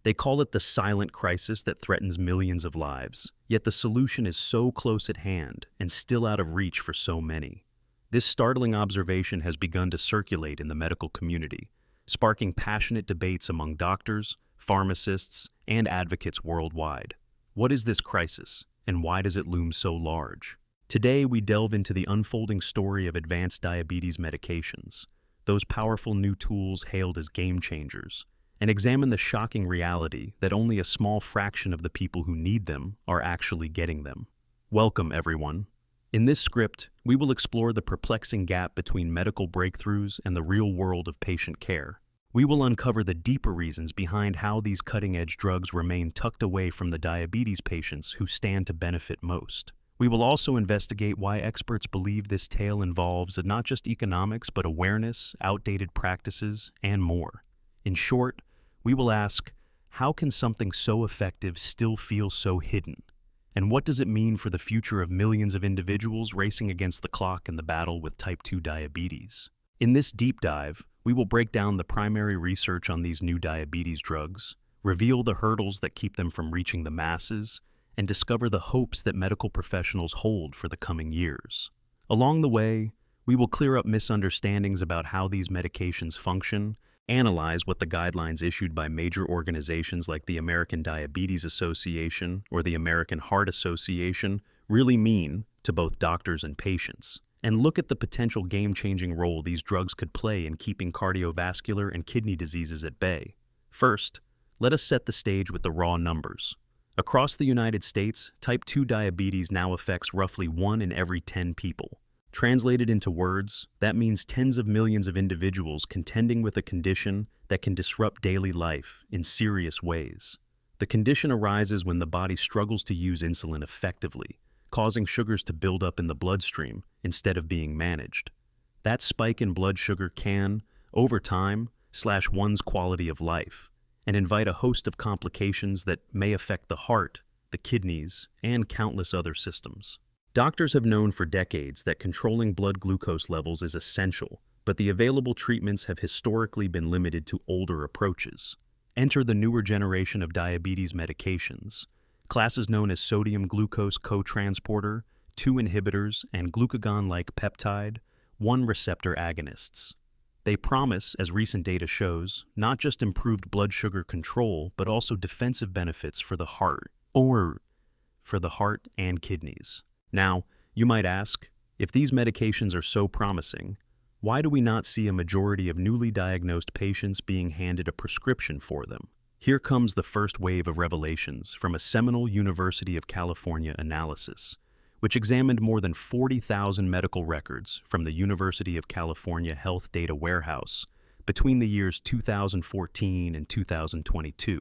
They call it the silent crisis that threatens millions of lives, yet the solution is so close at hand and still out of reach for so many. This startling observation has begun to circulate in the medical community, sparking passionate debates among doctors, pharmacists, and advocates worldwide. What is this crisis, and why does it loom so large? Today, we delve into the unfolding story of advanced diabetes medications, those powerful new tools hailed as game changers, and examine the shocking reality that only a small fraction of the people who need them are actually getting them. Welcome, everyone. In this script, we will explore the perplexing gap between medical breakthroughs and the real world of patient care. We will uncover the deeper reasons behind how these cutting-edge drugs remain tucked away from the diabetes patients who stand to benefit most. We will also investigate why experts believe this tale involves not just economics but awareness, outdated practices, and more. In short, we will ask, how can something so effective still feel so hidden? And what does it mean for the future of millions of individuals racing against the clock in the battle with type 2 diabetes? In this deep dive, we will break down the primary research on these new diabetes drugs, reveal the hurdles that keep them from reaching the masses, and discover the hopes that medical professionals hold for the coming years. Along the way, we will clear up misunderstandings about how these medications function, analyze what the guidelines issued by major organizations like the American Diabetes Association or the American Heart Association really mean to both doctors and patients, and look at the potential game-changing role these drugs could play in keeping cardiovascular and kidney diseases at bay. First, let us set the stage with the raw numbers. Across the United States, type 2 diabetes now affects roughly 1 in every 10 people. Translated into words, that means tens of millions of individuals contending with a condition that can disrupt daily life in serious ways. The condition arises when the body struggles to use insulin effectively, causing sugars to build up in the bloodstream instead of being managed. That spike in blood sugar can, over time, slash one's quality of life and invite a host of complications that may affect the heart, the kidneys, and countless other systems. Doctors have known for decades that controlling blood glucose levels is essential, but the available treatments have historically been limited to older approaches. Enter the newer generation of diabetes medications, classes known as sodium glucose cotransporter, 2 inhibitors, and glucagon-like peptide, 1 receptor agonists. They promise, as recent data shows, not just improved blood sugar control, but also defensive benefits for the heart and kidneys. Now, you might ask, if these medications are so promising, why do we not see a majority of newly diagnosed patients being handed a prescription for them? Here comes the first wave of revelations from a seminal University of California analysis, which examined more than 40,000 medical records from the University of California Health Data Warehouse between the years 2014 and 2022.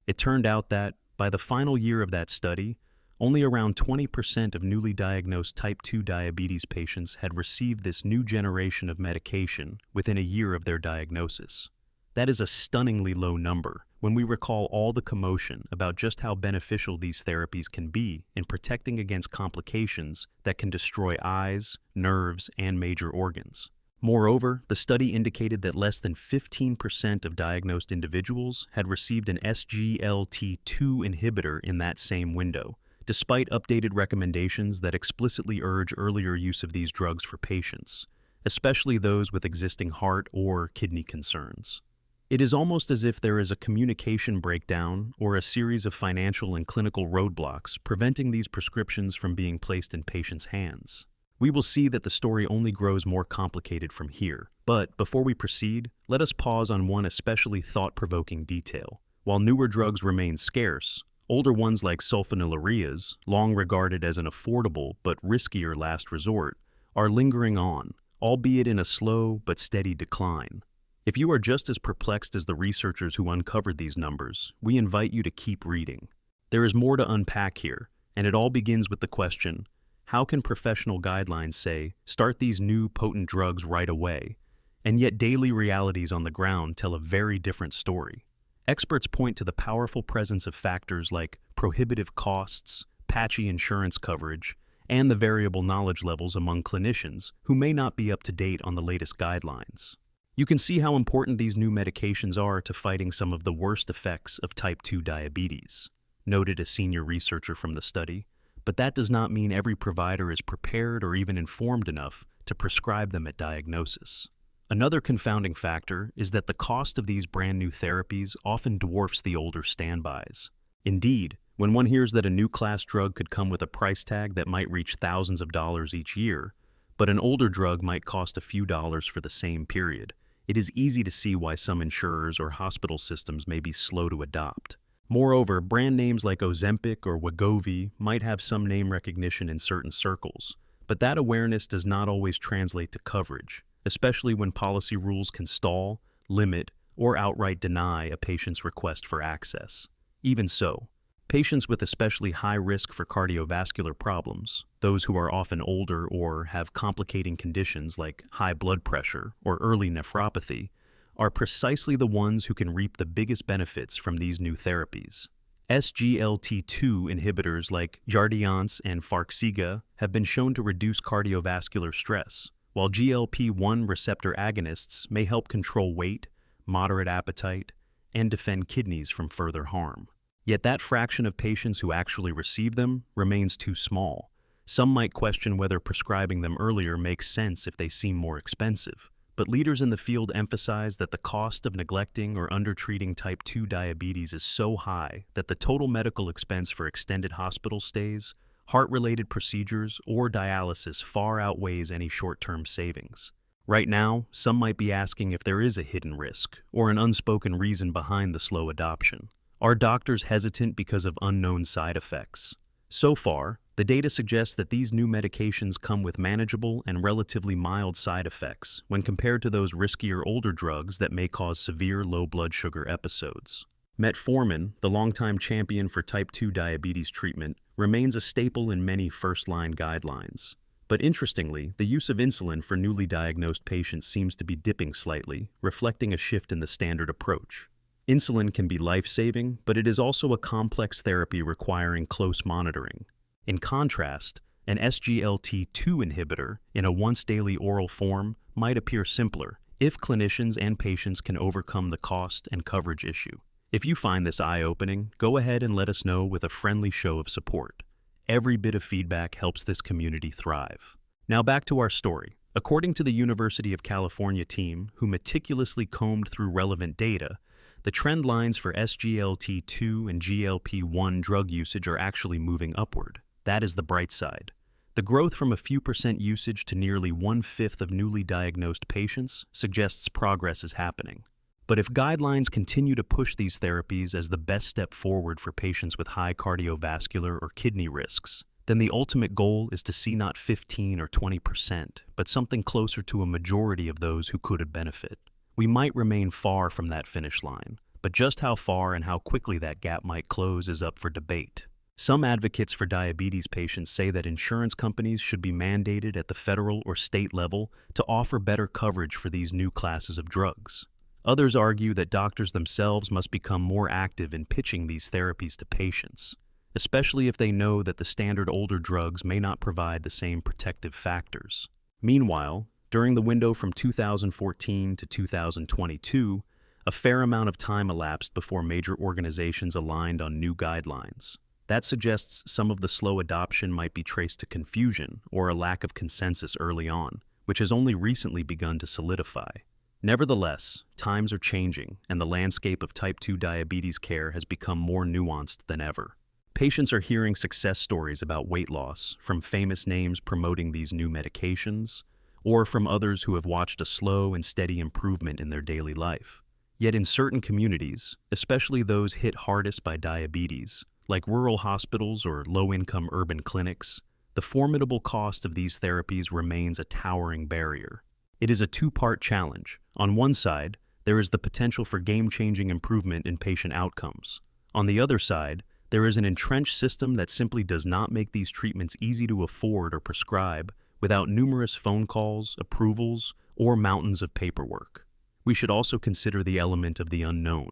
It turned out that, by the final year of that study, only around 20% of newly diagnosed type 2 diabetes patients had received this new generation of medication within a year of their diagnosis. That is a stunningly low number when we recall all the commotion about just how beneficial these therapies can be in protecting against complications that can destroy eyes, nerves, and major organs. Moreover, the study indicated that less than 15% of diagnosed individuals had received an SGLT2 inhibitor in that same window, despite updated recommendations that explicitly urge earlier use of these drugs for patients, especially those with existing heart or kidney concerns. It is almost as if there is a communication breakdown or a series of financial and clinical roadblocks preventing these prescriptions from being placed in patients' hands. We will see that the story only grows more complicated from here. But before we proceed, let us pause on one especially thought-provoking detail. While newer drugs remain scarce, older ones like sulfonylureas, long regarded as an affordable but riskier last resort, are lingering on, albeit in a slow but steady decline. If you are just as perplexed as the researchers who uncovered these numbers, we invite you to keep reading. There is more to unpack here, and it all begins with the question, how can professional guidelines say, start these new potent drugs right away, and yet daily realities on the ground tell a very different story? Experts point to the powerful presence of factors like prohibitive costs, patchy insurance coverage, and the variable knowledge levels among clinicians who may not be up to date on the latest guidelines. You can see how important these new medications are to fighting some of the worst effects of type 2 diabetes, noted a senior researcher from the study, but that does not mean every provider is prepared or even informed enough to prescribe them at diagnosis. Another confounding factor is that the cost of these brand new therapies often dwarfs the older standbys. Indeed, when one hears that a new class drug could come with a price tag that might reach thousands of dollars each year, but an older drug might cost a few dollars for the same period, it is easy to see why some insurers or hospital systems may be slow to adopt. Moreover, brand names like Ozempic or Wegovy might have some name recognition in certain circles, but that awareness does not always translate to coverage, especially when policy rules can stall, limit, or outright deny a patient's request for access. Even so, patients with especially high risk for cardiovascular problems, those who are often older or have complicating conditions like high blood pressure or early nephropathy, are precisely the ones who can reap the biggest benefits from these new therapies. SGLT2 inhibitors like Jardiance and Farxiga have been shown to reduce cardiovascular stress, while GLP-1 receptor agonists may help control weight, moderate appetite, and defend kidneys from further harm. Yet that fraction of patients who actually receive them remains too small. Some might question whether prescribing them earlier makes sense if they seem more expensive, but leaders in the field emphasize that the cost of neglecting or undertreating type 2 diabetes is so high that the total medical expense for extended hospital stays, heart-related procedures, or dialysis far outweighs any short-term savings. Right now, some might be asking if there is a hidden risk or an unspoken reason behind the slow adoption. Are doctors hesitant because of unknown side effects? So far, the data suggests that these new medications come with manageable and relatively mild side effects when compared to those riskier older drugs that may cause severe low blood sugar episodes. Metformin, the longtime champion for type 2 diabetes treatment, remains a staple in many first-line guidelines. But interestingly, the use of insulin for newly diagnosed patients seems to be dipping slightly, reflecting a shift in the standard approach. Insulin can be life-saving, but it is also a complex therapy requiring close monitoring. In contrast, an SGLT2 inhibitor in a once-daily oral form might appear simpler if clinicians and patients can overcome the cost and coverage issue. If you find this eye-opening, go ahead and let us know with a friendly show of support. Every bit of feedback helps this community thrive. Now back to our story. According to the University of California team, who meticulously combed through relevant data, the trend lines for SGLT2 and GLP-1 drug usage are actually moving upward. That is the bright side. The growth from a few percent usage to nearly 1/5 of newly diagnosed patients suggests progress is happening. But if guidelines continue to push these therapies as the best step forward for patients with high cardiovascular or kidney risks, then the ultimate goal is to see not 15 or 20%, but something closer to a majority of those who could benefit. We might remain far from that finish line, but just how far and how quickly that gap might close is up for debate. Some advocates for diabetes patients say that insurance companies should be mandated at the federal or state level to offer better coverage for these new classes of drugs. Others argue that doctors themselves must become more active in pitching these therapies to patients, especially if they know that the standard older drugs may not provide the same protective factors. Meanwhile, during the window from 2014 to 2022, a fair amount of time elapsed before major organizations aligned on new guidelines. That suggests some of the slow adoption might be traced to confusion or a lack of consensus early on, which has only recently begun to solidify. Nevertheless, times are changing, and the landscape of type 2 diabetes care has become more nuanced than ever. Patients are hearing success stories about weight loss from famous names promoting these new medications, or from others who have watched a slow and steady improvement in their daily life. Yet in certain communities, especially those hit hardest by diabetes, like rural hospitals or low-income urban clinics, the formidable cost of these therapies remains a towering barrier. It is a two-part challenge. On one side, there is the potential for game-changing improvement in patient outcomes. On the other side, there is an entrenched system that simply does not make these treatments easy to afford or prescribe without numerous phone calls, approvals, or mountains of paperwork. We should also consider the element of the unknown.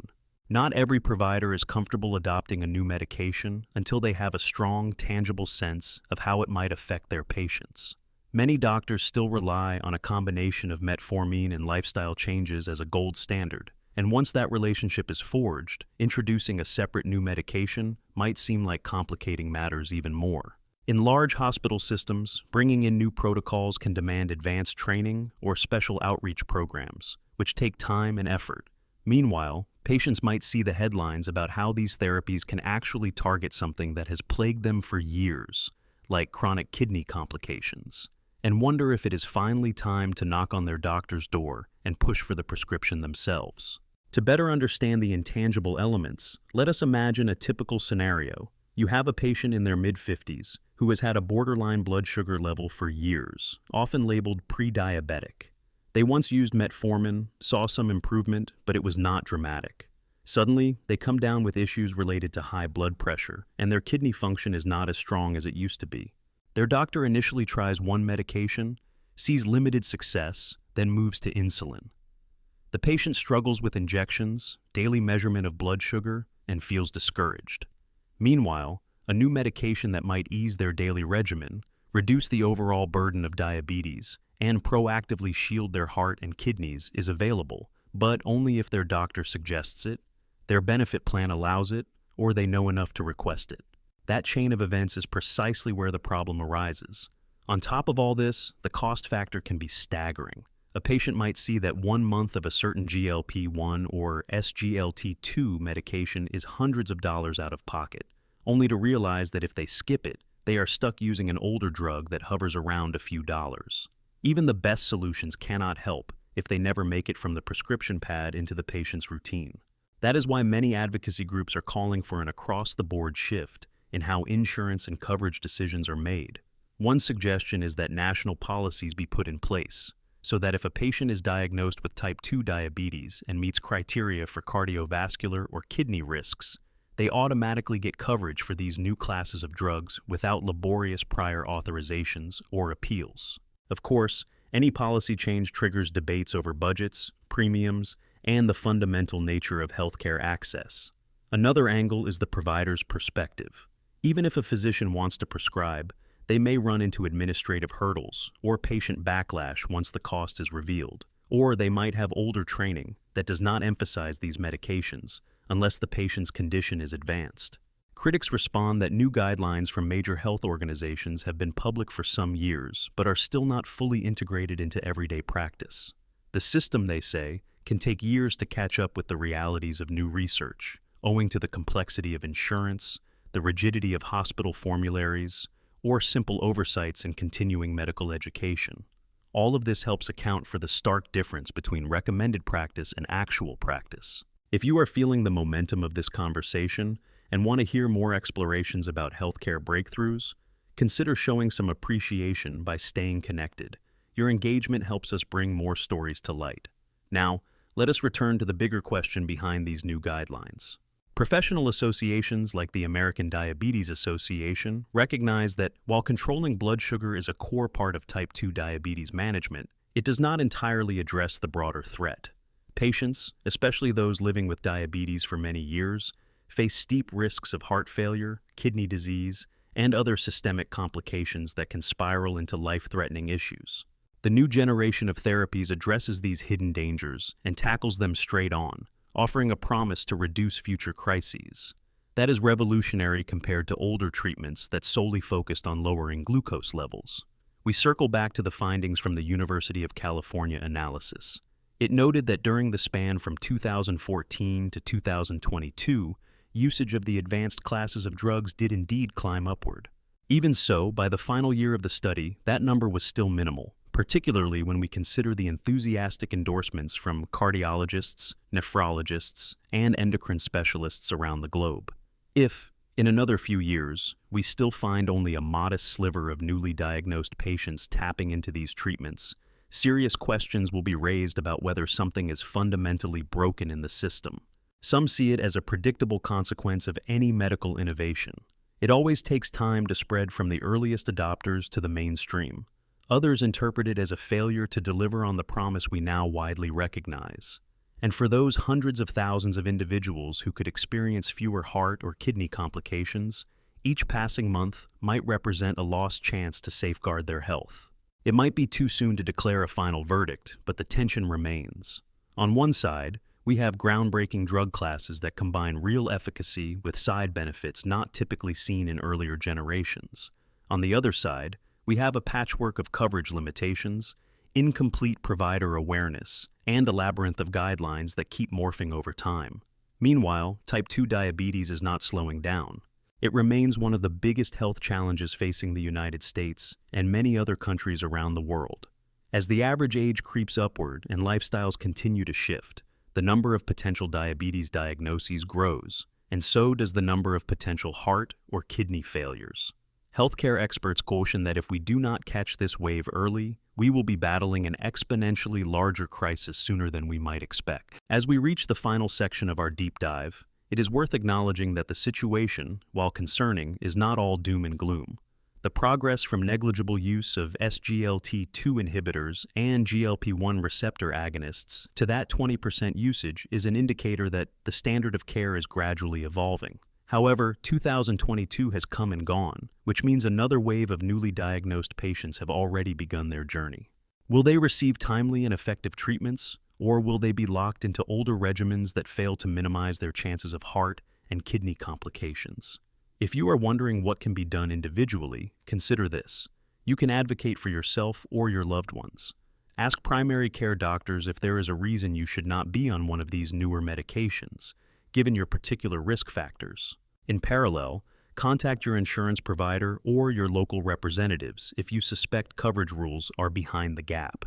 Not every provider is comfortable adopting a new medication until they have a strong, tangible sense of how it might affect their patients. Many doctors still rely on a combination of metformin and lifestyle changes as a gold standard, and once that relationship is forged, introducing a separate new medication might seem like complicating matters even more. In large hospital systems, bringing in new protocols can demand advanced training or special outreach programs, which take time and effort. Meanwhile, patients might see the headlines about how these therapies can actually target something that has plagued them for years, like chronic kidney complications, and wonder if it is finally time to knock on their doctor's door and push for the prescription themselves. To better understand the intangible elements, let us imagine a typical scenario. You have a patient in their mid-50s who has had a borderline blood sugar level for years, often labeled pre-diabetic. They once used metformin, saw some improvement, but it was not dramatic. Suddenly, they come down with issues related to high blood pressure, and their kidney function is not as strong as it used to be. Their doctor initially tries one medication, sees limited success, then moves to insulin. The patient struggles with injections, daily measurement of blood sugar, and feels discouraged. Meanwhile, a new medication that might ease their daily regimen, reduce the overall burden of diabetes, and proactively shield their heart and kidneys is available, but only if their doctor suggests it, their benefit plan allows it, or they know enough to request it. That chain of events is precisely where the problem arises. On top of all this, the cost factor can be staggering. A patient might see that 1 month of a certain GLP-1 or SGLT2 medication is hundreds of dollars out of pocket, only to realize that if they skip it, they are stuck using an older drug that hovers around a few dollars. Even the best solutions cannot help if they never make it from the prescription pad into the patient's routine. That is why many advocacy groups are calling for an across-the-board shift in how insurance and coverage decisions are made. One suggestion is that national policies be put in place, so that if a patient is diagnosed with type 2 diabetes and meets criteria for cardiovascular or kidney risks, they automatically get coverage for these new classes of drugs without laborious prior authorizations or appeals. Of course, any policy change triggers debates over budgets, premiums, and the fundamental nature of healthcare access. Another angle is the provider's perspective. Even if a physician wants to prescribe, they may run into administrative hurdles or patient backlash once the cost is revealed, or they might have older training that does not emphasize these medications unless the patient's condition is advanced. Critics respond that new guidelines from major health organizations have been public for some years, but are still not fully integrated into everyday practice. The system, they say, can take years to catch up with the realities of new research, owing to the complexity of insurance, the rigidity of hospital formularies, or simple oversights in continuing medical education. All of this helps account for the stark difference between recommended practice and actual practice. If you are feeling the momentum of this conversation and want to hear more explorations about healthcare breakthroughs, consider showing some appreciation by staying connected. Your engagement helps us bring more stories to light. Now, let us return to the bigger question behind these new guidelines. Professional associations like the American Diabetes Association recognize that while controlling blood sugar is a core part of type 2 diabetes management, it does not entirely address the broader threat. Patients, especially those living with diabetes for many years, face steep risks of heart failure, kidney disease, and other systemic complications that can spiral into life-threatening issues. The new generation of therapies addresses these hidden dangers and tackles them straight on, offering a promise to reduce future crises. That is revolutionary compared to older treatments that solely focused on lowering glucose levels. We circle back to the findings from the University of California analysis. It noted that during the span from 2014 to 2022, usage of the advanced classes of drugs did indeed climb upward. Even so, by the final year of the study, that number was still minimal, particularly when we consider the enthusiastic endorsements from cardiologists, nephrologists, and endocrine specialists around the globe. If, in another few years, we still find only a modest sliver of newly diagnosed patients tapping into these treatments, serious questions will be raised about whether something is fundamentally broken in the system. Some see it as a predictable consequence of any medical innovation. It always takes time to spread from the earliest adopters to the mainstream. Others interpret it as a failure to deliver on the promise we now widely recognize. And for those hundreds of thousands of individuals who could experience fewer heart or kidney complications, each passing month might represent a lost chance to safeguard their health. It might be too soon to declare a final verdict, but the tension remains. On one side, we have groundbreaking drug classes that combine real efficacy with side benefits not typically seen in earlier generations. On the other side, we have a patchwork of coverage limitations, incomplete provider awareness, and a labyrinth of guidelines that keep morphing over time. Meanwhile, type 2 diabetes is not slowing down. It remains one of the biggest health challenges facing the United States and many other countries around the world. As the average age creeps upward and lifestyles continue to shift, the number of potential diabetes diagnoses grows, and so does the number of potential heart or kidney failures. Healthcare experts caution that if we do not catch this wave early, we will be battling an exponentially larger crisis sooner than we might expect. As we reach the final section of our deep dive, it is worth acknowledging that the situation, while concerning, is not all doom and gloom. The progress from negligible use of SGLT2 inhibitors and GLP-1 receptor agonists to that 20% usage is an indicator that the standard of care is gradually evolving. However, 2022 has come and gone, which means another wave of newly diagnosed patients have already begun their journey. Will they receive timely and effective treatments, or will they be locked into older regimens that fail to minimize their chances of heart and kidney complications? If you are wondering what can be done individually, consider this. You can advocate for yourself or your loved ones. Ask primary care doctors if there is a reason you should not be on one of these newer medications, given your particular risk factors. In parallel, contact your insurance provider or your local representatives if you suspect coverage rules are behind the gap.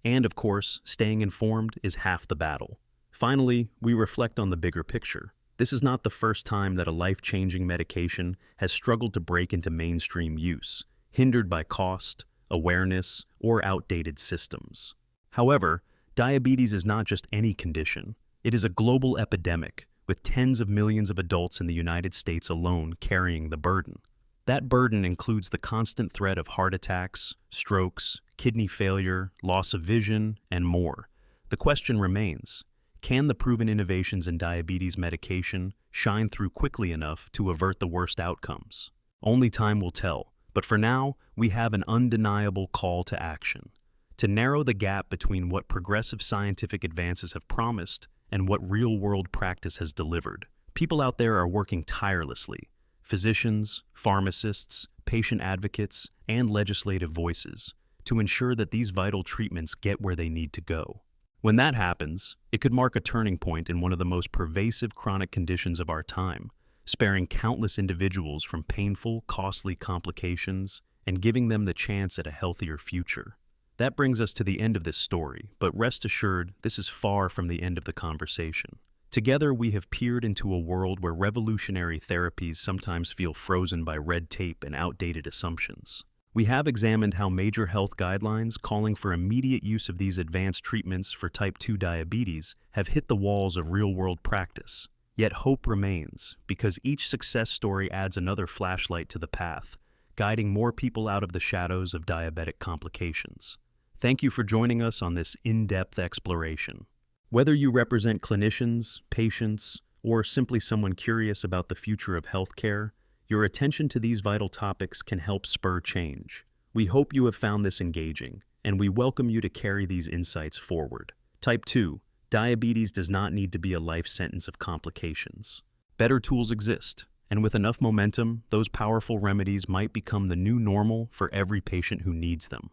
And of course, staying informed is half the battle. Finally, we reflect on the bigger picture. This is not the first time that a life-changing medication has struggled to break into mainstream use, hindered by cost, awareness, or outdated systems. However, diabetes is not just any condition. It is a global epidemic, with tens of millions of adults in the United States alone carrying the burden. That burden includes the constant threat of heart attacks, strokes, kidney failure, loss of vision, and more. The question remains, can the proven innovations in diabetes medication shine through quickly enough to avert the worst outcomes? Only time will tell, but for now, we have an undeniable call to action. To narrow the gap between what progressive scientific advances have promised and what real-world practice has delivered, people out there are working tirelessly. Physicians, pharmacists, patient advocates, and legislative voices to ensure that these vital treatments get where they need to go. When that happens, it could mark a turning point in one of the most pervasive chronic conditions of our time, sparing countless individuals from painful, costly complications and giving them the chance at a healthier future. That brings us to the end of this story, but rest assured, this is far from the end of the conversation. Together, we have peered into a world where revolutionary therapies sometimes feel frozen by red tape and outdated assumptions. We have examined how major health guidelines calling for immediate use of these advanced treatments for type 2 diabetes have hit the walls of real-world practice. Yet hope remains, because each success story adds another flashlight to the path, guiding more people out of the shadows of diabetic complications. Thank you for joining us on this in-depth exploration. Whether you represent clinicians, patients, or simply someone curious about the future of healthcare, your attention to these vital topics can help spur change. We hope you have found this engaging, and we welcome you to carry these insights forward. Type 2, diabetes does not need to be a life sentence of complications. Better tools exist, and with enough momentum, those powerful remedies might become the new normal for every patient who needs them.